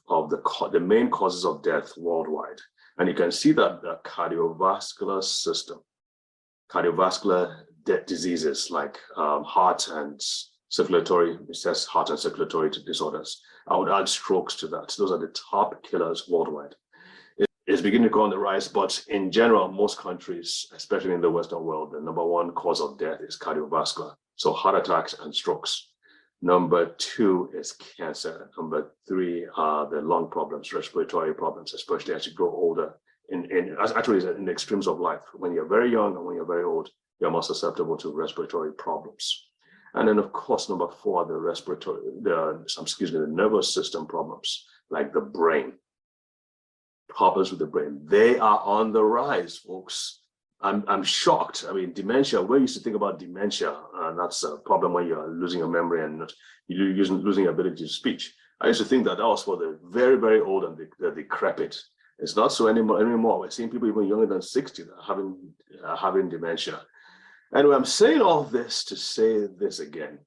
of the main causes of death worldwide. And you can see that the cardiovascular system, cardiovascular diseases like heart and circulatory, it says heart and circulatory disorders. I would add strokes to that. Those are the top killers worldwide. It's beginning to go on the rise, but in general, most countries, especially in the Western world, the number one cause of death is cardiovascular. So heart attacks and strokes. Number two is cancer. Number three are the lung problems, respiratory problems, especially as you grow older. Actually, in the extremes of life, when you're very young and when you're very old, you're more susceptible to respiratory problems. And then, of course, number four, the nervous system problems, like the brain. Problems with the brain. They are on the rise, folks. I'm shocked. I mean, dementia, we used to think about dementia, and that's a problem when you're losing your memory and you're losing your ability to speech. I used to think that was for the very, very old and the decrepit. It's not so anymore. We're seeing people even younger than 60 that are having dementia. Anyway, I'm saying all this to say this again,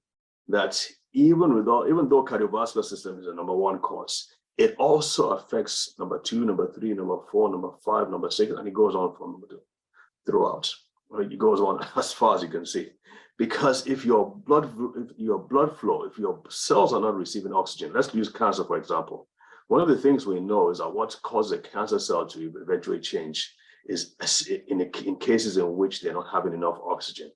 that even though cardiovascular system is the number one cause, it also affects number two, number three, number four, number five, number six, and it goes on throughout. It goes on as far as you can see. Because if your blood flow, if your cells are not receiving oxygen, let's use cancer, for example. One of the things we know is that what causes a cancer cell to eventually change is in cases in which they're not having enough oxygen.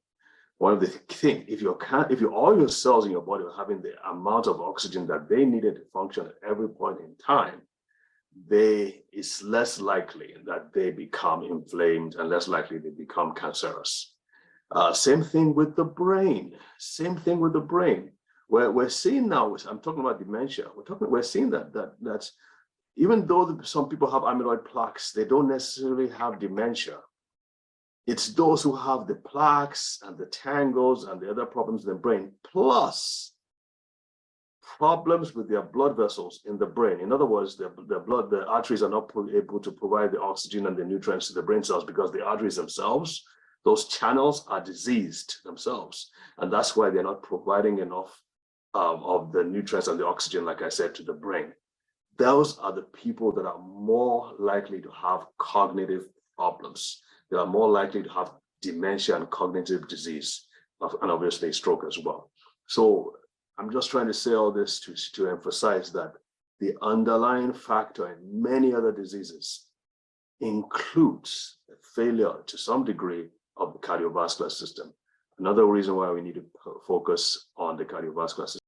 One of the things, if all your cells in your body are having the amount of oxygen that they needed to function at every point in time, it's less likely that they become inflamed and less likely they become cancerous. Same thing with the brain. Same thing with the brain. We're seeing now, I'm talking about dementia, we're seeing that even though some people have amyloid plaques, they don't necessarily have dementia. It's those who have the plaques and the tangles and the other problems in the brain, plus problems with their blood vessels in the brain. In other words, the arteries are not able to provide the oxygen and the nutrients to the brain cells because the arteries themselves, those channels are diseased themselves. And that's why they're not providing enough of the nutrients and the oxygen, like I said, to the brain. Those are the people that are more likely to have cognitive problems. They are more likely to have dementia and cognitive disease, and obviously stroke as well. So I'm just trying to say all this to emphasize that the underlying factor in many other diseases includes a failure to some degree of the cardiovascular system. Another reason why we need to focus on the cardiovascular system.